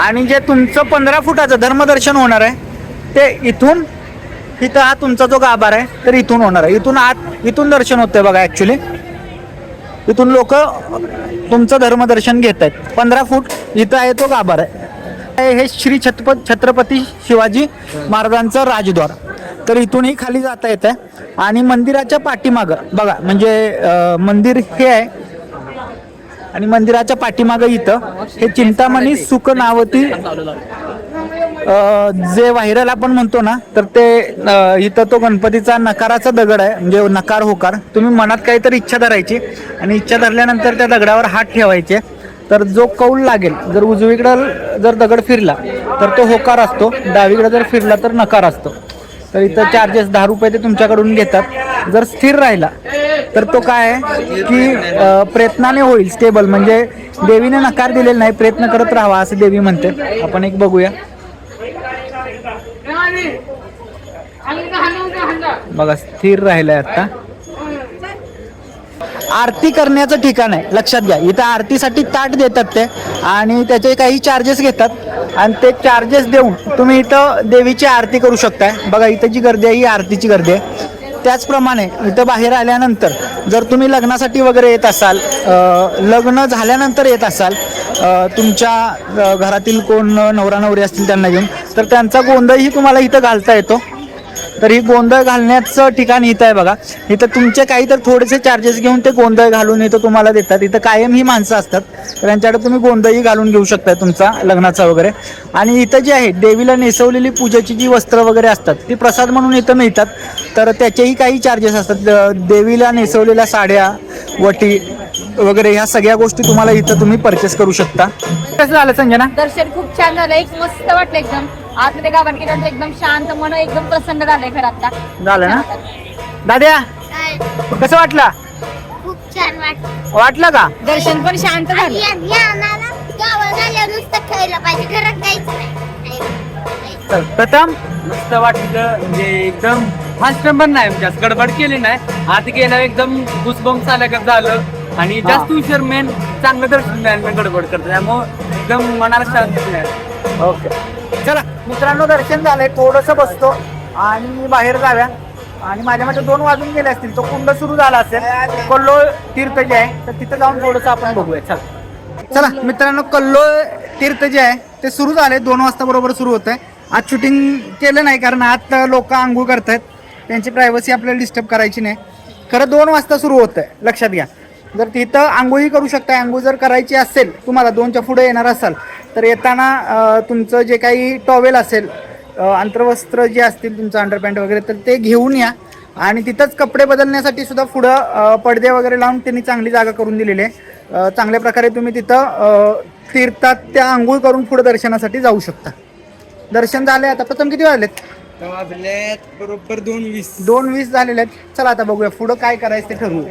आणि जे तुमचं 15 फुटाचं धर्मदर्शन होणार आहे ते इथून इथं हा तुमचा जो गाभारा आहे तर इथून होणार आहे. इथून आत इथून दर्शन होतंय बघा. ॲक्च्युली इथून लोक तुमचं धर्मदर्शन घेत आहेत. 15 फूट इथं आहे तो गाभारा आहे. हे श्री छत्रपती शिवाजी महाराजांचं राजद्वार. तर इथूनही खाली जाता येत आहे आणि मंदिराच्या पाठीमागं बघा, म्हणजे मंदिर हे आहे आणि मंदिराच्या पाठीमागं इथं हे चिंतामणी सुख नावती जे व्हायरल आपण म्हणतो ना, तर ते इथं तो गणपतीचा नकाराचा दगड आहे. म्हणजे नकार होकार, तुम्ही मनात काहीतरी इच्छा धरायची आणि इच्छा धरल्यानंतर त्या दगडावर हात ठेवायचे. तर जो कौल लागेल, जर उजवीकडं जर दगड फिरला तर तो होकार असतो, डावीकडे जर फिरला तर नकार असतो. तर इथं चार्जेस 10 रुपये ते तुमच्याकडून घेतात. जर स्थिर राहिला तर तो काय आहे की प्रयत्नाने होईल स्टेबल, म्हणजे देवीने नकार दिलेला नाही, प्रयत्न करत राहावा असं देवी म्हणते. आपण एक बघूया बघा, स्थिर राहिलाय आता. आरती करण्याचं ठिकाण आहे, लक्षात घ्या. इथं आरतीसाठी ताट देतात ते आणि त्याचे काही चार्जेस घेतात आणि ते चार्जेस देऊन तुम्ही इथं देवीची आरती करू शकताय. बघा इथं जी गर्दी आहे ही आरतीची गर्दी आहे. त्याचप्रमाणे इथं बाहेर आल्यानंतर जर तुम्ही लग्नासाठी वगैरे येत असाल, लग्न झाल्यानंतर येत असाल, तुमच्या घरातील कोण नवरा नवरी असतील त्यांना घेऊन, तर त्यांचा गोंधळही तुम्हाला इथं घालता येतो. तर ही गोंधळ घालण्याचं ठिकाण इथं आहे बघा. इथं तुमचे काही तर थोडेसे चार्जेस घेऊन ते गोंधळ घालून इथं तुम्हाला देतात. इथं कायम ही माणसं असतात, तर यांच्याकडे तुम्ही गोंधळही घालून घेऊ शकताय तुमचा लग्नाचा वगैरे. आणि इथं जे आहे देवीला नेसवलेली पूजेची जी वस्त्र वगैरे असतात ती प्रसाद म्हणून इथं मिळतात. तर त्याचेही काही चार्जेस असतात. देवीला नेसवलेल्या साड्या, वटी वगैरे ह्या सगळ्या गोष्टी तुम्हाला इथं तुम्ही परचेस करू शकता. कसं झालं संजना? दर्शन खूप छान झालं, एक मस्त वाटलं एकदम. आतमध्ये गाभार केल्यानंतर एकदम शांत, मन एकदम प्रसन्न झालंय खरं आता. झालं ना दाद्या? कसं वाटलं? खूप छान वाटलं का? दर्शन पण शांत झालं. गावात आल्यावर नुसतं खायला पाहिजे, घरात जायचं नाही. चल प्रथम मस्त वाटलं, म्हणजे एकदम फास्ट पण नाही, म्हणजे असं गडबड केली नाही. आत गेलं एकदम गुसबम आल्यागत झालं आणि जास्त उशीर मेन चांगलं दर्शन मिळालं गडबड करतो, त्यामुळे एकदम मनाला शांती मिळाली. ओके, चला मित्रांनो दर्शन झालंय. थोडंसं बसतो आणि बाहेर जाव्या. आणि माझ्या मते 2 वाजून गेले असतील, तो कुंड सुरू झाला असेल. कल्लोळ तीर्थ जे आहे तर तिथं जाऊन थोडंसं आपण बघूया. चला मित्रांनो, कल्लोळ तीर्थ जे आहे ते सुरू झाले. 2 वाजता बरोबर सुरू होत आहे. आज शूटिंग केलं नाही कारण आत लोक आंघोळ करतायत, त्यांची प्रायव्हसी आपल्याला डिस्टर्ब करायची नाही. खरं 2 वाजता सुरू होत आहे, लक्षात घ्या. जर तिथं आंघोळी करू शकता. आंघोळ जर करायची असेल तुम्हाला, 2च्या पुढे येणार असाल तर येताना तुमचं जे काही टॉवेल असेल, अंतर्वस्त्र जे असतील तुमचं अंडरपॅन्ट वगैरे, तर ते घेऊन या. आणि तिथंच कपडे बदलण्यासाठी सुद्धा पुढं पडदे वगैरे लावून त्यांनी चांगली जागा करून दिलेली आहे. चांगल्या प्रकारे तुम्ही तिथं तीर्थात त्या आंघोळ करून पुढे दर्शनासाठी जाऊ शकता. दर्शन झाले. आता प्रथम किती वाजलेत? बरोबर 2:20. 2:20 झालेले आहेत. चला आता बघूया पुढं काय करायचं ते ठरवू.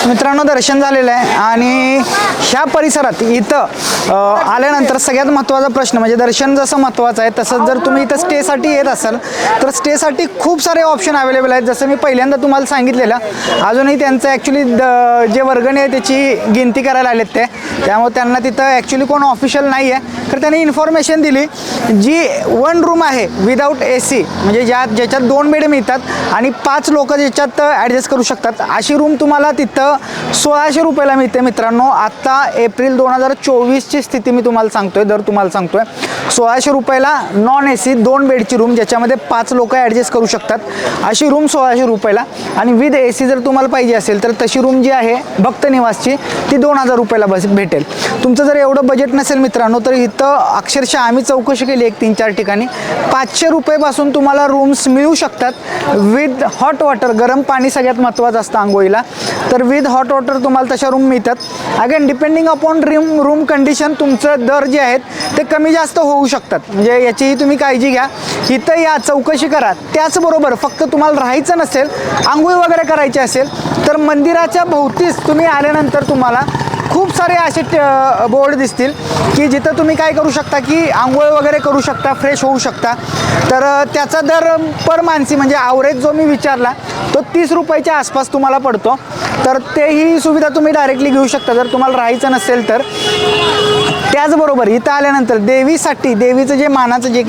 मित्रांनो दर्शन झालेलं आहे आणि ह्या परिसरात इथं आल्यानंतर सगळ्यात महत्त्वाचा प्रश्न म्हणजे दर्शन जसं महत्त्वाचं आहे तसंच जर तुम्ही इथं स्टेसाठी येत असाल तर स्टेसाठी खूप सारे ऑप्शन अवेलेबल आहेत. जसं मी पहिल्यांदा तुम्हाला सांगितलेलं अजूनही त्यांचं ॲक्च्युली जे वर्गणी आहे त्याची गिनती करायला आलेत त्यामुळे त्यांना तिथं ॲक्च्युली कोण ऑफिशियल नाही आहे तर त्यांनी इन्फॉर्मेशन दिली जी 1 रूम आहे विदाऊट AC म्हणजे ज्याच्यात 2 बेड मिळतात आणि 5 लोक ज्याच्यात ॲडजस्ट करू शकतात अशी रूम तुम्हाला तिथं 1600 रुपयाला मिळते मित्रांनो. आत्ता एप्रिल 2024ची स्थिती मी तुम्हाला सांगतोय, तुम्हाला सांगतोय 1600 रुपयाला नॉन AC 2 बेडची रूम ज्याच्यामध्ये 5 लोक ॲडजस्ट करू शकतात अशी रूम 1600 रुपयाला आणि विथ AC जर तुम्हाला पाहिजे असेल तर तशी रूम जी आहे भक्त निवासची ती 2000 रुपयाला भेटेल. तुमचं जर एवढं बजेट नसेल मित्रांनो तर इथं अक्षरशः आम्ही चौकशी केली 1-3-4 ठिकाणी 500 रुपयेपासून तुम्हाला रूम्स मिळू शकतात विथ हॉट वॉटर. गरम पाणी सगळ्यात महत्त्वाचं असतं आंघोळीला तर विथ हॉट वॉटर तुम्हाला तशा रूम मिळतात. Again depending upon room condition तुमचं दर जे आहेत ते कमी जास्त होऊ शकतात म्हणजे याचीही तुम्ही काळजी घ्या. इथं या चौकशी करा. त्याचबरोबर फक्त तुम्हाला राहायचं नसेल आंघोळ वगैरे करायची असेल तर मंदिराच्या भोवतीच तुम्ही आल्यानंतर तुम्हाला खूप सारे असे बोर्ड दिसतील की जिथं तुम्ही काय करू शकता की आंघोळ वगैरे करू शकता, फ्रेश होऊ शकता. तर त्याचा दर पर माणसी म्हणजे ॲव्हरेज जो मी विचारला तो 30 रुपयाच्या आसपास तुम्हाला पडतो. तर तेही सुविधा तुम्ही डायरेक्टली घेऊ शकता जर तुम्हाला राहायचं नसेल तर. त्याचबरोबर इथं आल्यानंतर देवीसाठी देवीचं जे मानाचं जे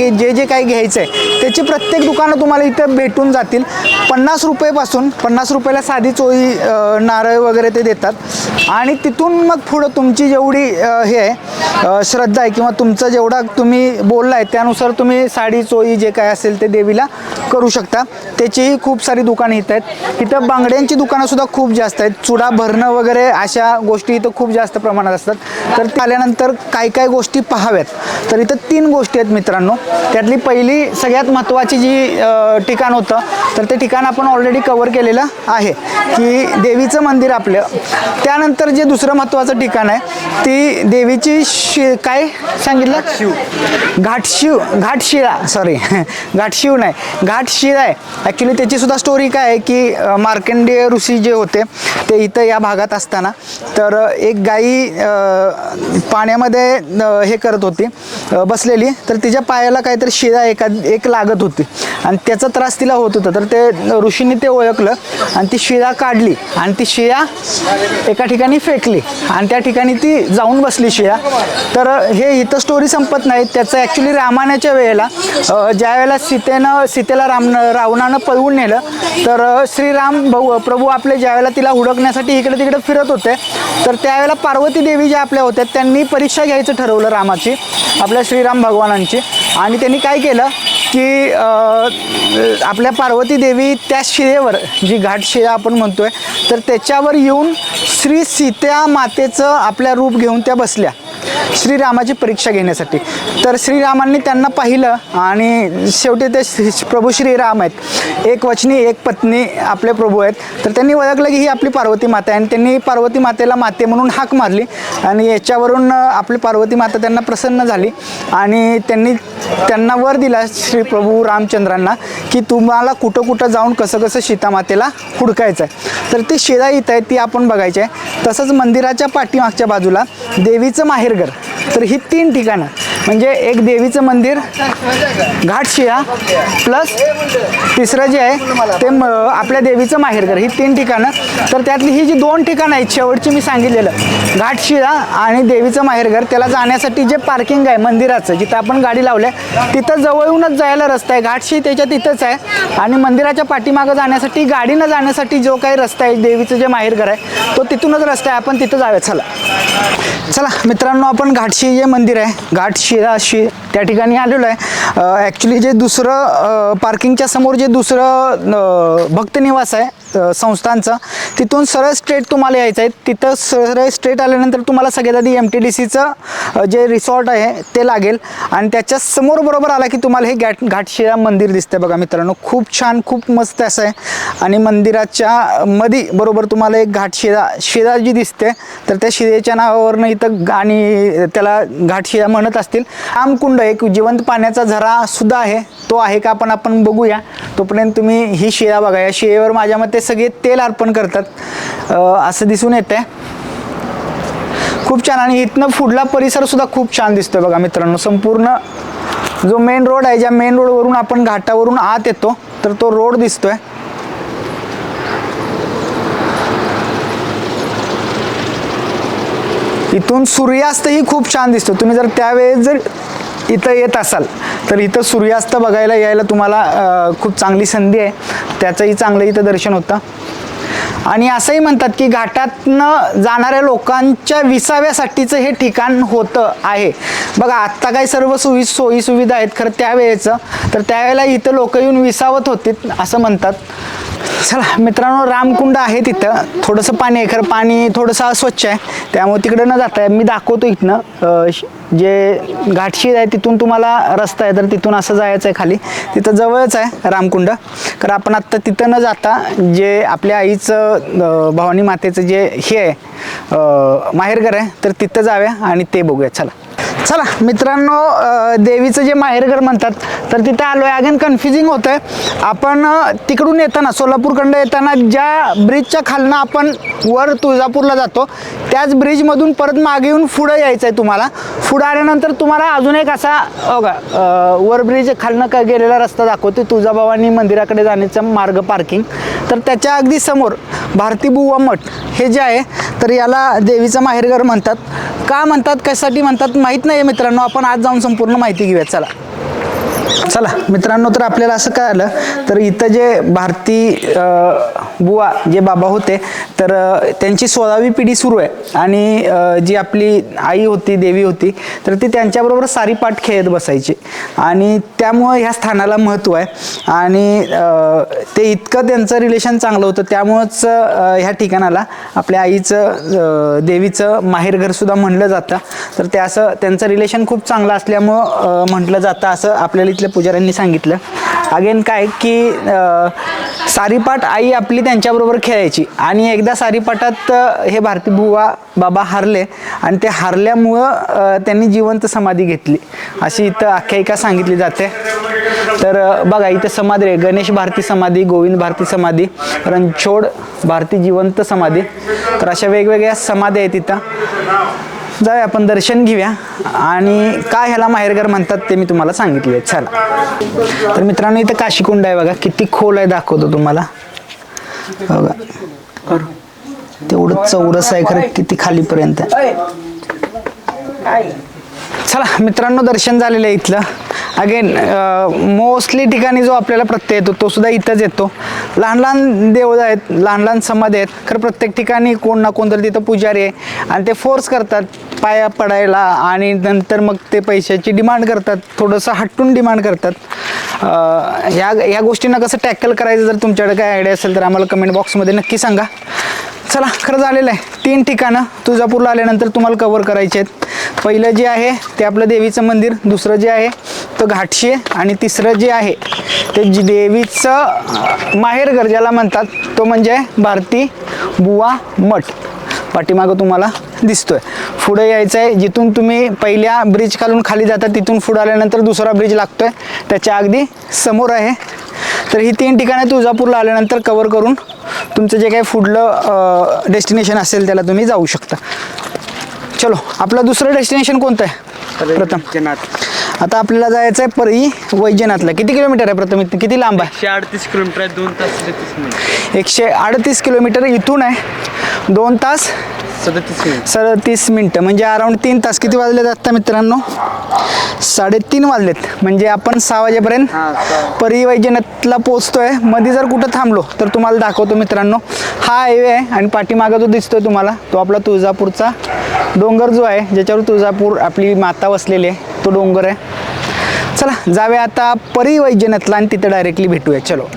काही घ्यायचं आहे त्याची प्रत्येक दुकानं तुम्हाला इथं भेटून जातील. 50 रुपयेपासून 50 रुपयाला साधी चोळी नारळ वगैरे ते देतात आणि तिथून मग पुढं तुमची जेवढी हे आहे श्रद्धा आहे किंवा तुमचं जेवढा तुम्ही बोलला आहे त्यानुसार तुम्ही साडी चोळी जे काय असेल ते देवीला करू शकता. त्याचीही खूप सारी दुकानं इथं आहेत. इथं बांगड्यांची दुकानंसुद्धा खूप जास्त आहेत. चुडा भरणं वगैरे अशा गोष्टी इथं खूप जास्त प्रमाणात असतात. तर ते आल्यानंतर काय काय गोष्टी पाहाव्यात तर इथं 3 गोष्टी आहेत मित्रांनो. त्यातली पहिली सगळ्यात महत्त्वाची जी ठिकाण होतं तर ते ठिकाण आपण ऑलरेडी कवर केलेलं आहे की देवीचं मंदिर आपलं. त्यानंतर जे दुसरं महत्त्वाचं ठिकाण आहे ती देवीची काय सांगितलं घाटशिळा सॉरी घाटशिव नाही घाटशिळा आहे. ॲक्च्युली त्याचीसुद्धा स्टोरी काय आहे की मार्कंडेय ऋषी जे होते ते इथं या भागात असताना तर एक गाई पाण्यामध्ये हे करत होती बसलेली तर तिच्या पायाला काहीतरी शिळा एक लागत होती आणि त्याचा त्रास तिला होत होता. तर ते ऋषींनी ते ओळखलं आणि ती शिळा काढली आणि ती शिळा एका ठिकाणी फेकली आणि त्या ठिकाणी ती जाऊन बसली शिळा. तर हे इथं स्टोरी संपत नाही. त्याचं ॲक्च्युली रामायणाच्या वेळेला ज्या वेळेला सीतेला रावणानं पळवून नेलं तर श्रीराम प्रभू आपले ज्यावेळेला तिला हुडकण्यासाठी इकडे तिकडे फिरत होते तर त्यावेळेला पार्वती देवी ज्या आपल्या होत्या त्यांनी परीक्षा घ्यायचं ठरवलं रामाची आपल्या श्रीराम भगवानांची आणि त्यांनी काय केलं की आपल्या पार्वती देवी त्या शिळेवर जी घाटशिळा आपण म्हणतोय तर त्याच्यावर येऊन श्री सीता मातेचं आपल्या रूप घेऊन त्या बसल्या श्रीरामाची परीक्षा घेण्यासाठी. तर श्रीरामांनी त्यांना पाहिलं आणि शेवटी ते प्रभू श्रीराम आहेत. एक वचनी एक पत्नी आपले प्रभू आहेत. तर त्यांनी ओळखलं की ही आपली पार्वती माता आहे आणि त्यांनी पार्वती मातेला माते म्हणून हाक मारली आणि याच्यावरून आपली पार्वती माता त्यांना प्रसन्न झाली आणि त्यांना वर दिला श्री प्रभू रामचंद्रांना की तुम्हाला कुठं कुठं जाऊन कसं कसं सीतामातेला हुडकायचं आहे. तर ती शिळा इथं आहे ती आपण बघायची आहे. तसंच मंदिराच्या पाठीमागच्या बाजूला देवीचं माहेरघर. तर ही 3 ठिकाणं म्हणजे एक देवीचं मंदिर घाटशिळा प्लस तिसरं जे आहे ते आपल्या देवीचं माहेरघर ही 3 ठिकाणं. तर त्यातली ही जी 2 ठिकाणं आहेत शेवटची मी सांगितलेलं घाटशिळा आणि देवीचं माहेरघर त्याला जाण्यासाठी जे पार्किंग आहे मंदिराचं जिथं आपण गाडी लावल्या तिथं जवळूनच जायला रस्ता आहे. घाटशी त्याच्या तिथंच आहे आणि मंदिराच्या पाठीमागं जाण्यासाठी गाडीनं जाण्यासाठी जो काही रस्ता आहे देवीचं जे माहेरघर आहे तो तिथूनच रस्ता आहे. आपण तिथं जाऊया. चला मित्रांनो आपण घाटशी जे मंदिर आहे घाटशिळा त्या ठिकाणी आलेलो आहे. ॲक्च्युली जे दुसरं पार्किंगच्या समोर जे दुसरं भक्तनिवास आहे संस्थांचं तिथून सरळ स्ट्रेट तुम्हाला यायचं आहे. तिथं सरळ स्ट्रेट आल्यानंतर तुम्हाला सगळ्यात आधी MTDCचं जे रिसॉर्ट आहे ते लागेल आणि त्याच्या समोर बरोबर आला की तुम्हाला हे घाटशिळा मंदिर दिसतंय बघा मित्रांनो. खूप छान खूप मस्त असं आहे आणि मंदिराच्या मध्ये बरोबर तुम्हाला एक शिळा जी दिसते तर त्या शिळेच्या नावावरनं इथं आणि त्याला घाटशिळा म्हणत असतील. रामकुंड एक जिवंत पाण्याचा झरा सुद्धा आहे, तो आहे का आपण बघूया. तोपर्यंत तुम्ही ही शिळा बघा. या शिळेवर माझ्या मते सगळे तेल अर्पण करतात असं दिसून येतंय. खूप छान. आणि इथनं पुढला परिसर सुद्धा खूप छान दिसतोय बघा मित्रांनो. संपूर्ण जो मेन रोड आहे, ज्या मेन रोडवरून आपण घाटावरून आत येतो तर तो रोड दिसतोय. इथून सूर्यास्तही खूप छान दिसतो. तुम्ही जर त्यावेळेस जर इथं येत असाल तर इथं सूर्यास्त बघायला यायला तुम्हाला खूप चांगली संधी आहे. त्याचंही चांगलं इथं दर्शन होतं. आणि असंही म्हणतात की घाटातनं जाणाऱ्या लोकांच्या विसाव्यासाठीचं हे ठिकाण होतं आहे बघा. आत्ता काय सर्व सोयी सुविधा आहेत खरं त्यावेळेचं, तर त्यावेळेला इथं लोक येऊन विसावत होते असं म्हणतात. चला मित्रांनो, रामकुंड आहे तिथं. थोडंसं पाणी आहे, खरं पाणी थोडंसं अस्वच्छ आहे, त्यामुळे तिकडं न जाता मी दाखवतो इथनं जे घाटशीळ आहे तिथून तुम्हाला रस्ता आहे, तर तिथून असं जायचं आहे खाली. तिथं जवळच आहे रामकुंड. कारण आपण आत्ता तिथं न जाता जे आपल्या आईचं भवानी मातेचं जे हे आहे माहेरघर आहे, तर तिथं जाऊया आणि ते बघूया. चला मित्रांनो, देवीचं जे माहेरघर म्हणतात तर तिथं आलो आहे. अगेन कन्फ्युजिंग होतं आहे. आपण तिकडून येताना सोलापूरकडं येताना ज्या ब्रिजच्या खालनं आपण वर तुळजापूरला जातो त्याच ब्रिजमधून परत मागे येऊन पुढं यायचं आहे तुम्हाला. पुढं आल्यानंतर तुम्हाला अजून एक असा वर ब्रिज खालनं का गेलेला रस्ता दाखवतो तुळजाभवानी मंदिराकडे जाण्याचा मार्ग पार्किंग. तर त्याच्या अगदी समोर भारती बुवा मठ हे जे आहे तर याला देवीचं माहेरघर म्हणतात. का म्हणतात, कशासाठी म्हणतात माहीत नाही मित्रांनो. आपण आज जाऊन संपूर्ण माहिती घेऊयात. चला मित्रांनो, तर आपल्याला असं काय आलं तर इथं जे भारती बुवा जे बाबा होते तर त्यांची 16वी पिढी सुरू आहे. आणि जी आपली आई होती, देवी होती, तर ती त्यांच्याबरोबर सारीपाट खेळत बसायची. आणि त्यामुळं ह्या स्थानाला महत्त्व आहे. आणि ते इतकं त्यांचं रिलेशन चांगलं होतं, त्यामुळंच ह्या ठिकाणाला आपल्या आईचं देवीचं माहेरघरसुद्धा म्हणलं जातं. तर ते असं त्यांचं रिलेशन खूप चांगलं असल्यामुळं म्हटलं जातं असं आपल्याला इथल्या पुजाऱ्यांनी सांगितलं. अगेन काय की सारीपाट आई आपली त्यांच्याबरोबर खेळायची. आणि एकदा सारीपाटात हे भारती बुवा बाबा हारले आणि ते हारल्यामुळं त्यांनी जिवंत समाधी घेतली अशी इथं आख्यायिका सांगितली जाते. तर बघा इथं समाधी आहे, गणेश भारती समाधी, गोविंद भारती समाधी, रणछोड भारती जिवंत समाधी. तर अशा वेगवेगळ्या समाधी आहेत तिथं. जाऊया आपण दर्शन घेऊया आणि काय ह्याला माहेरघर म्हणतात ते मी तुम्हाला सांगितले. चला. तर मित्रांनो, इथं काशीकुंड आहे बघा. किती खोल आहे दाखवतो तुम्हाला बघा. तेवढं चौरस आहे खरं, किती खालीपर्यंत आहे. चला मित्रांनो, दर्शन झालेलं आहे इथलं. अगेन मोस्टली ठिकाणी जो आपल्याला प्रत्यय येतो तो सुद्धा इथंच येतो. लहान लहान देवळं आहेत, लहान लहान समाधी आहेत, खरं प्रत्येक ठिकाणी कोण ना कोणतरी तिथं पुजारी आहे आणि ते फोर्स करतात पाया पडायला. आणि नंतर मग ते पैशाची डिमांड करतात, थोडंसं हटून डिमांड करतात. ह्या गोष्टींना कसं टॅकल करायचं जर तुमच्याकडे काय आयडिया असेल तर आम्हाला कमेंट बॉक्समध्ये नक्की सांगा. चला, खरं झालेलं आहे. 3 ठिकाणं तुळजापूरला आल्यानंतर तुम्हाला कव्हर करायचे आहेत. पहिलं जे आहे ते आपलं देवीचं मंदिर, दुसरं जे आहे तो घाटशी आहे, आणि तिसरं जे आहे ते देवीचं माहेरघर ज्याला म्हणतात तो म्हणजे भारती बुवा मठ. पाठीमागं तुम्हाला दिसतोय. पुढे यायचं आहे, जिथून तुम्ही पहिल्या ब्रिज खालून खाली जाता तिथून पुढे आल्यानंतर दुसरा ब्रिज लागतोय, त्याच्या अगदी समोर आहे. तर ही 3 ठिकाणे तुळजापूरला आल्यानंतर कव्हर करून तुमचं जे काही पुढलं डेस्टिनेशन असेल त्याला तुम्ही जाऊ शकता. चलो, आपलं दुसरं डेस्टिनेशन कोणतं आहे? प्रथम आता आपल्याला जायचं आहे परळी वैजनाथला. किती किलोमीटर आहे प्रथम? इथून किती लांब आहे? 138 किलोमीटर आहे. 2 तास 37 मिनिट. 138 किलोमीटर इथून आहे. 2 तास 37 मिनटं म्हणजे अराउंड 3 तास. किती वाजलेत आत्ता मित्रांनो? 3:30 वाजलेत. म्हणजे आपण 6 वाजेपर्यंत परळी वैजनाथला पोहोचतोय. मध्ये जर कुठं थांबलो तर तुम्हाला दाखवतो मित्रांनो. हा हायवे आहे आणि पाठीमागं जो दिसतोय तुम्हाला तो आपला तुळजापूरचा डोंगर जो आहे, ज्याच्यावर तुळजापूर आपली माता वसलेली आहे, तो डोंगर आहे. चला, जाऊया आता परळी वैजनाथला आणि तिथं डायरेक्टली भेटूया. चलो.